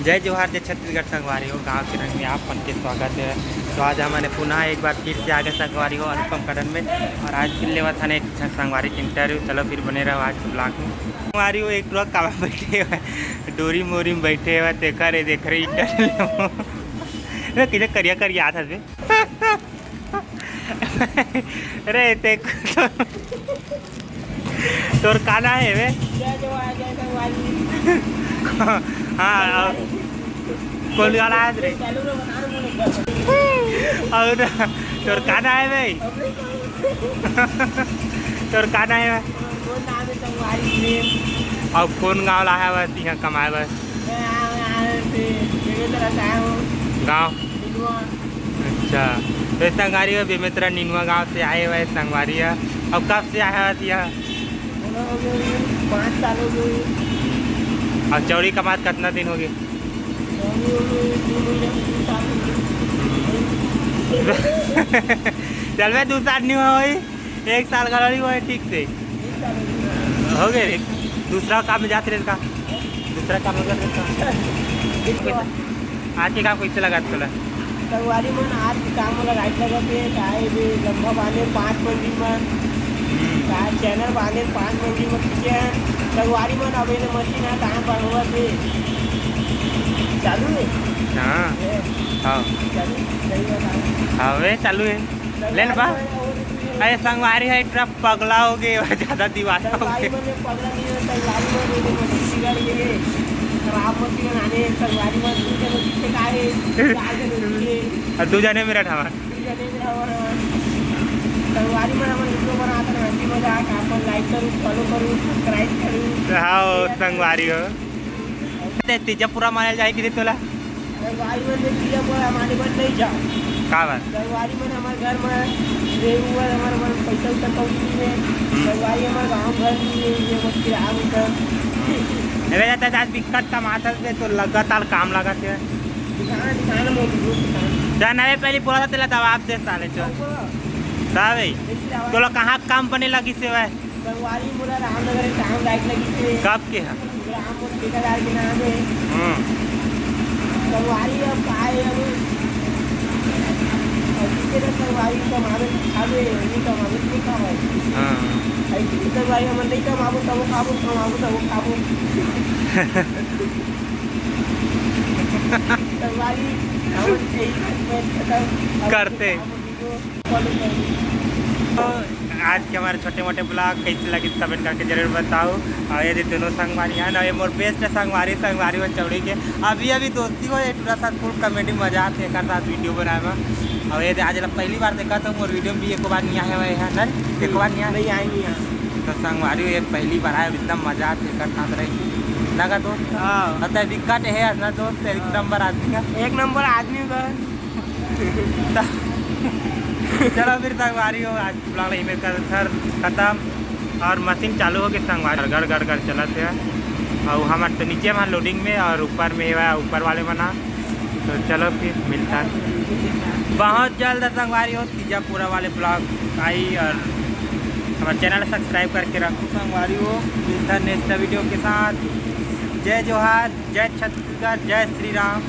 जय जोहार जय छत्तीसगढ़ संगवारी हो। गांव के रंग में आप मन के स्वागत है। तो आज हमारे पुनः एक बार फिर से आगे संगवारी हो अनुपम कड़न में, और आज फिर लेवा था एक संगवारी के इंटरव्यू। चलो फिर बने रहो आज के ब्लॉग में। संगवारी हो एक रोज कावा बैठे हुए डोरी मोरी में बैठे हुए देख रहे इंटरव्यू किधर करिया करिया आता थे अरे तोर काना है वे हाँ कौन गाना है रे और तोर काना है भाई तोर काना है और कौन गाँव ला है बस यहाँ कमाए बस गाँव। अच्छा तो संगवारी है बेमेतरा निनुआ गांव से आए हुए संगवारी है। अब कब से आया है यहाँ? 5 साल हो गए। और चौड़ी कमात कितना दिन हो गए? चल भाई 2 साल नहीं हुआ 1 साल का लड़ी हुआ है ठीक से हो गए। दूसरा काम में जाते रहता दूसरा काम में रहता आज के काम कैसे लगा थोड़ा संगवारी मन आज के काम वाला राइट लगा पे चाहे भी लंबा बांधे 5 मंजिल में चाहे चैनल बांधे 5 मंजिल में खींचे संगवारी मन अब ये मशीन है कहाँ पर हुआ थे चालू है। हाँ हाँ हाँ वे चालू है लेन बा अरे संगवारी है ट्रक पगला हो गए ज़्यादा दीवार हो गए पगला नहीं है संगवारी मन मशीन बिगड़ गए खराब मशीन आने संगवारी मन पीछे का है 2 जने मेरा ठावा संगवारी में हम वीडियो बनाते हैं हंसी मजाक आप लाइक करूँ फॉलो करूँ सब्सक्राइब करूँ। हाँ संगवारी हो तीजा पूरा माने जाए कि तोला संगवारी में तीजा पूरा हमारे मन नहीं जाओ का बात संगवारी में हमारे घर में रेहू है हमारे मन पैसा उसा कौड़ी में संगवारी हमारे गाँव घर में ये मत किराया उतर अरे जाता आज दिक्कत कमाता है तो लगातार काम लगाते हैं दिखाना मोटी जाना है पहले बोला था तेला दबाव दे साले चो भाई तो लोग कहाँ काम बने लगी से वह संगवारी पूरा रामनगर काम लाइट लगी थी कब के है राम ठेकेदार के नाम है संगवारी अब आए अब संगवारी कमावे खावे नहीं कमावे नहीं खावे ऐसी संगवारी हम नहीं कमाबो तब खाबो कमाबो तब खाबो संगवारी करते। तो आज के हमारे छोटे मोटे ब्लॉग कैसे लगे कमेंट करके जरूर बताओ। और ये दोनों संगवारी हैं ना ये मोर बेस्ट है संगवारी व चौड़ी के अभी दोस्ती हो पूरा साथ फुल कॉमेडी मजा आते एक साथ वीडियो बनाए में। और ये आज पहली बार देखा तो मोर वीडियो में भी एक बार नहीं आए हुए हैं ना एक बार नहीं आएंगे यहाँ तो संगवारी ये पहली बार आए इतना मजा आते एक साथ रही लगा दोस्त। हाँ दिक्कत है ना दोस्त 1 नंबर आदमी का 1 नंबर आदमी का चलो फिर संगवारी हो आज ब्लॉग में सर खत्म और मशीन चालू हो गई संगवारी गड़ चलते हैं और हमारे तो नीचे वहाँ लोडिंग में और ऊपर में है ऊपर वाले बना। तो चलो फिर मिलता है बहुत जल्द संगवारी हो तीजा पूरा वाले ब्लॉग आई और हमारे चैनल सब्सक्राइब करके रखो संगवारी हो। मिलता नेक्स्ट वीडियो के साथ। जय जोहार जय छत्तीसगढ़ जय श्री राम।